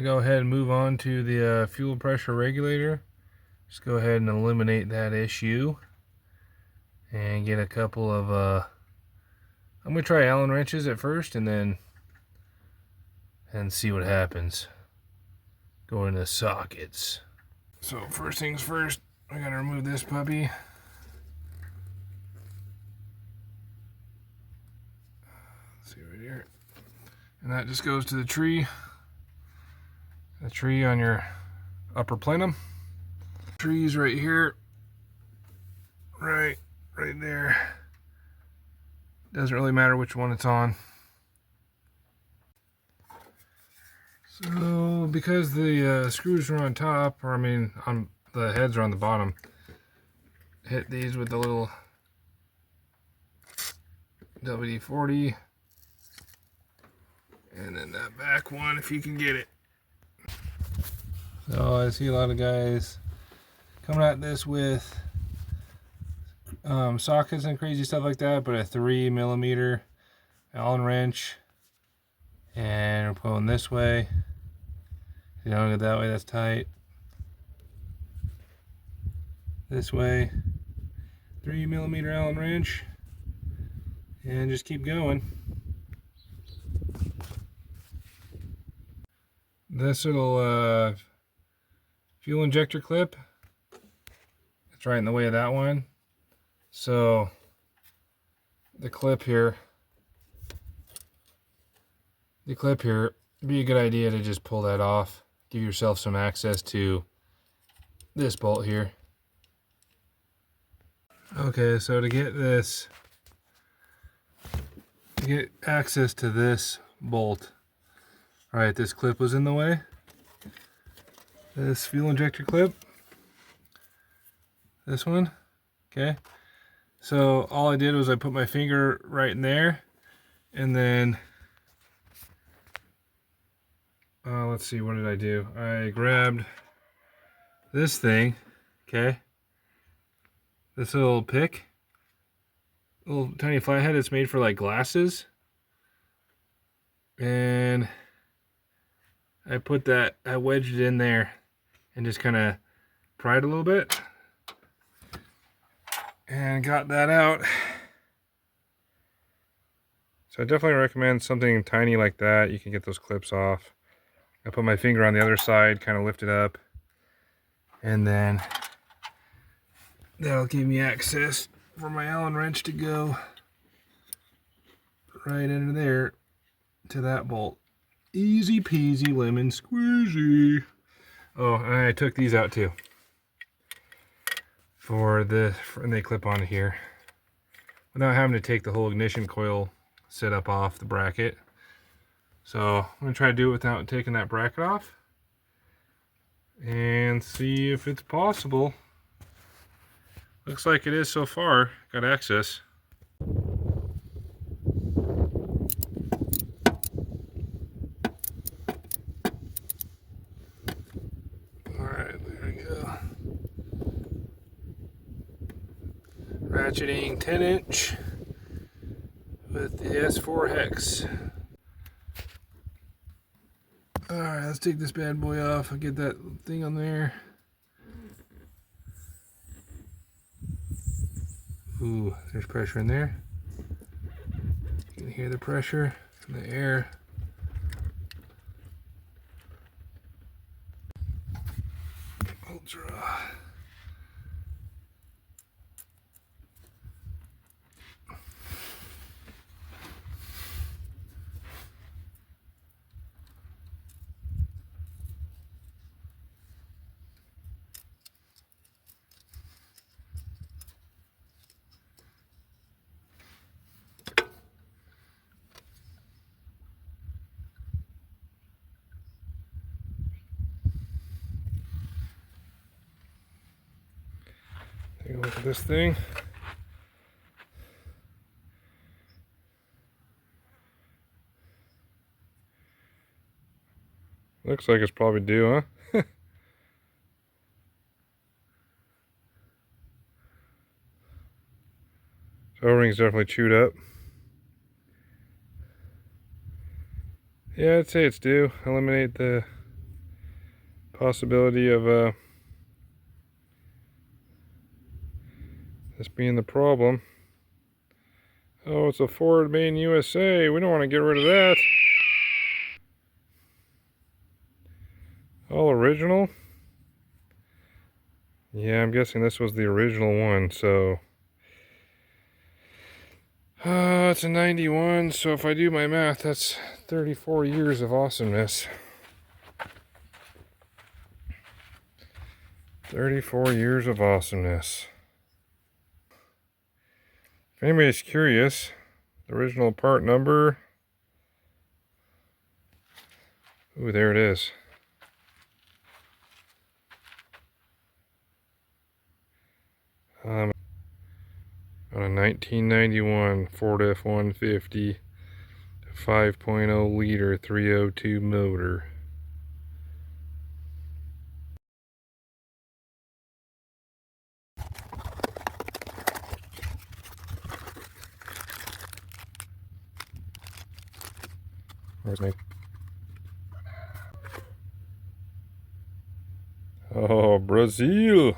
go ahead and move on to the fuel pressure regulator. Just go ahead and eliminate that issue and get a couple of I'm gonna try Allen wrenches at first and see what happens. Go into sockets. So first things first, I gotta remove this puppy. Let's see right here. And that just goes to the tree on your upper plenum. Trees right here, right there. Doesn't really matter which one it's on. So because the screws are on top, or I mean on the heads are on the bottom, hit these with the little WD-40, and then that back one if you can get it. So I see a lot of guys coming at this with sockets and crazy stuff like that, but a 3mm Allen wrench, and we're pulling this way. You don't get that way, that's tight. This way, 3mm Allen wrench, and just keep going. This little fuel injector clip, it's right in the way of that one. So the clip here, be a good idea to just pull that off. Give yourself some access to this bolt here. Okay, so to get access to this bolt, all right, this clip was in the way. This fuel injector clip, this one, okay. So all I did was I put my finger right in there, and then let's see, what did I do? I grabbed this thing, okay, this little pick, little tiny flathead. It's made for like glasses, and I wedged it in there and just kind of pried a little bit and got that out. So I definitely recommend something tiny like that. You can get those clips off. I put my finger on the other side, kind of lift it up, and then that'll give me access for my Allen wrench to go right into there to that bolt. Easy peasy lemon squeezy. Oh, and I took these out too. And they clip onto here without having to take the whole ignition coil setup off the bracket. So I'm gonna try to do it without taking that bracket off and see if it's possible. Looks like it is so far. Got access. Alright, there we go. Ratcheting 10-inch with the S4 hex. Alright, let's take this bad boy off. I'll get that thing on there. Ooh, there's pressure in there. You can hear the pressure in the air. Ultra. Take a look at this thing. Looks like it's probably due, huh? So O-ring's definitely chewed up. Yeah, I'd say it's due. Eliminate the possibility of this being the problem. Oh, it's a Ford made in USA. We don't want to get rid of that. All original? Yeah, I'm guessing this was the original one, so... it's a 91, so if I do my math, that's 34 years of awesomeness. 34 years of awesomeness. If anybody's curious, the original part number... Ooh, there it is. On a 1991 Ford F150 5.0 liter 302 motor. Where's my... Oh, Brazil!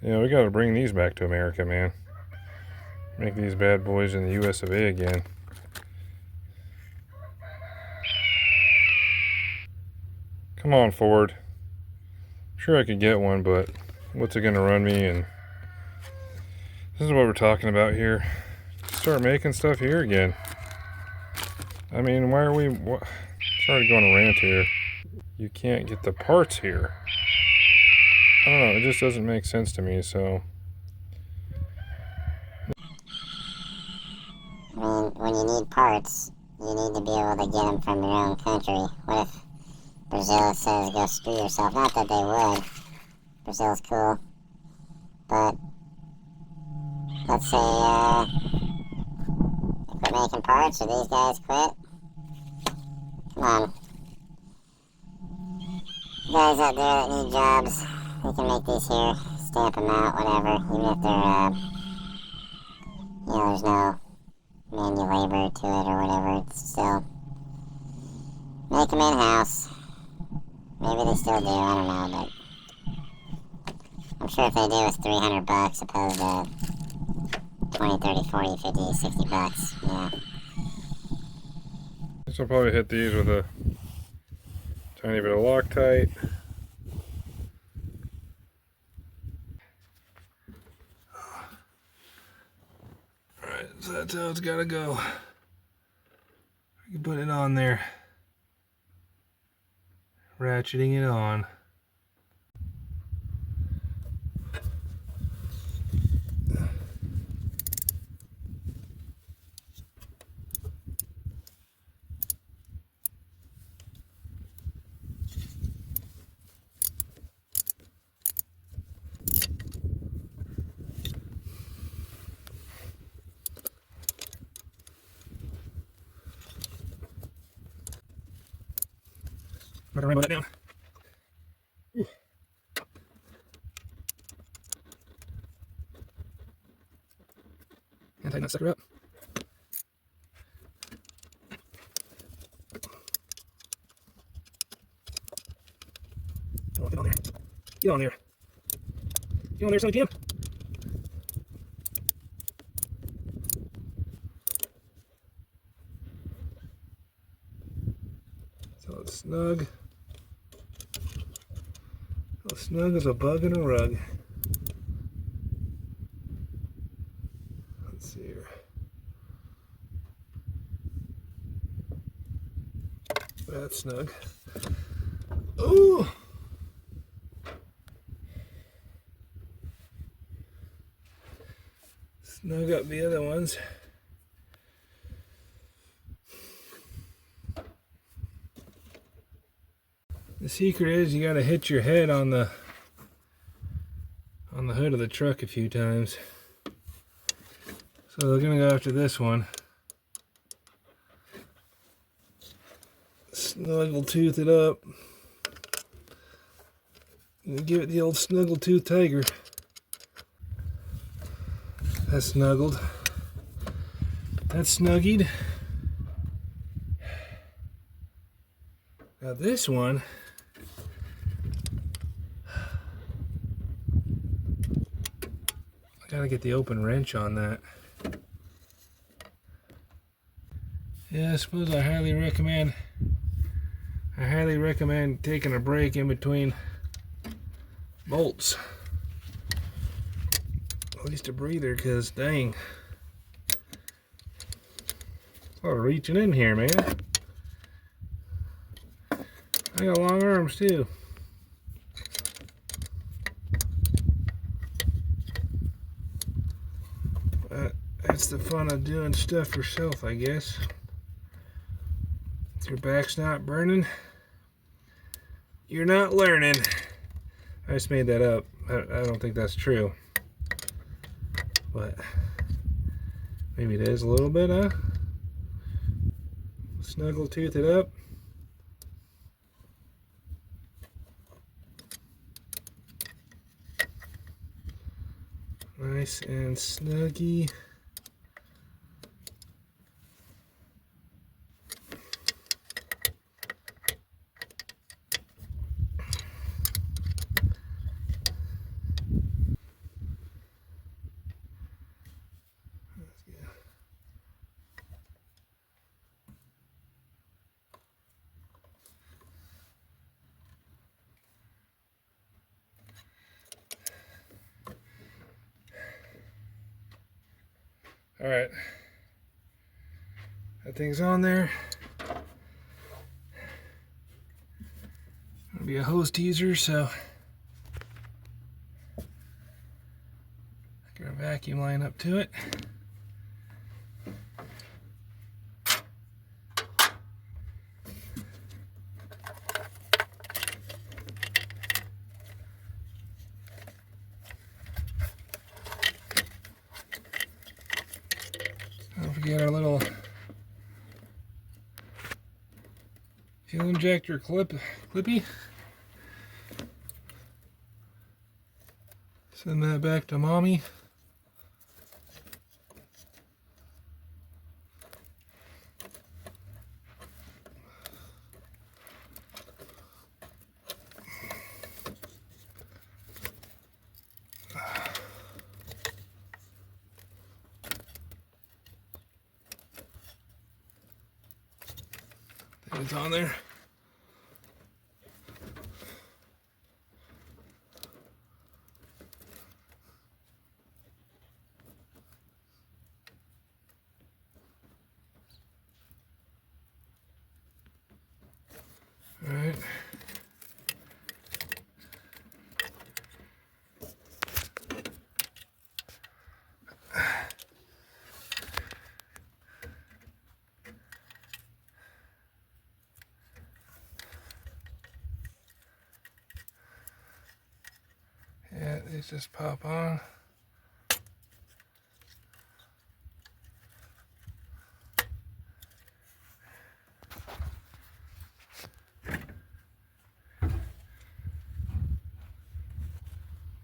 Yeah, we gotta bring these back to America, man. Make these bad boys in the US of A again. Come on, Ford. Sure, I could get one, but what's it gonna run me? And this is what we're talking about here. Start making stuff here again. I mean, why are we... Sorry to go on a rant here. You can't get the parts here. I don't know, it just doesn't make sense to me, so... I mean, when you need parts, you need to be able to get them from your own country. What if Brazil says go screw yourself? Not that they would. Brazil's cool. But, let's say, they quit making parts, or these guys quit. Come on. Guys out there that need jobs, they can make these here, stamp them out, whatever. Even if they're, you know, there's no manual labor to it or whatever, it's still make them in-house. Maybe they still do, I don't know, but I'm sure if they do, it's $300 opposed to 20, 30, 40, 50, 60 bucks, yeah. This will probably hit these with a tiny bit of Loctite. Alright, so that's how it's gotta go. You can put it on there. Ratcheting it on. I'm gonna rainbow that down. And tighten that sucker up. Oh, get on there. Get on there. Get on there, son, Kim. So it's snug. As snug as a bug in a rug. Let's see here. That's snug. Ooh! Snug up the other ones. The secret is you gotta hit your head on the hood of the truck a few times. So they're gonna go after this one. Snuggle tooth it up. And give it the old snuggle tooth tiger. That's snuggled. That's snuggied. Now this one Gotta get the open wrench on that. Yeah, I suppose I highly recommend taking a break in between bolts. At least a breather, because dang. A lot of reaching in here, man. I got long arms too. But that's the fun of doing stuff yourself, I guess. If your back's not burning, you're not learning. I just made that up. I don't think that's true. But maybe it is a little bit, huh? Snuggle tooth it up. Nice and snuggy. All right, that thing's on there. It'll be a hose teaser, so get a vacuum line up to it. Don't forget our little fuel injector clippy. Send that back to mommy. It's on there. All right. Yeah, these just pop on.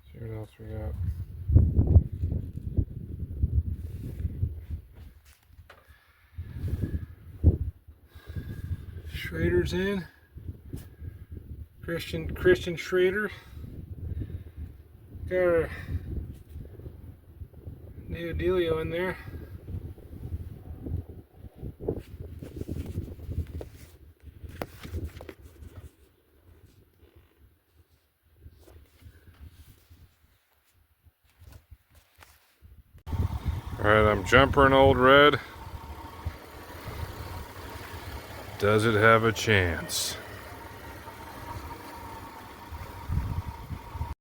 See what else we got. Schrader's in. Christian Schrader. Got our new dealio in there. Alright, I'm jumpering Old Red. Does it have a chance?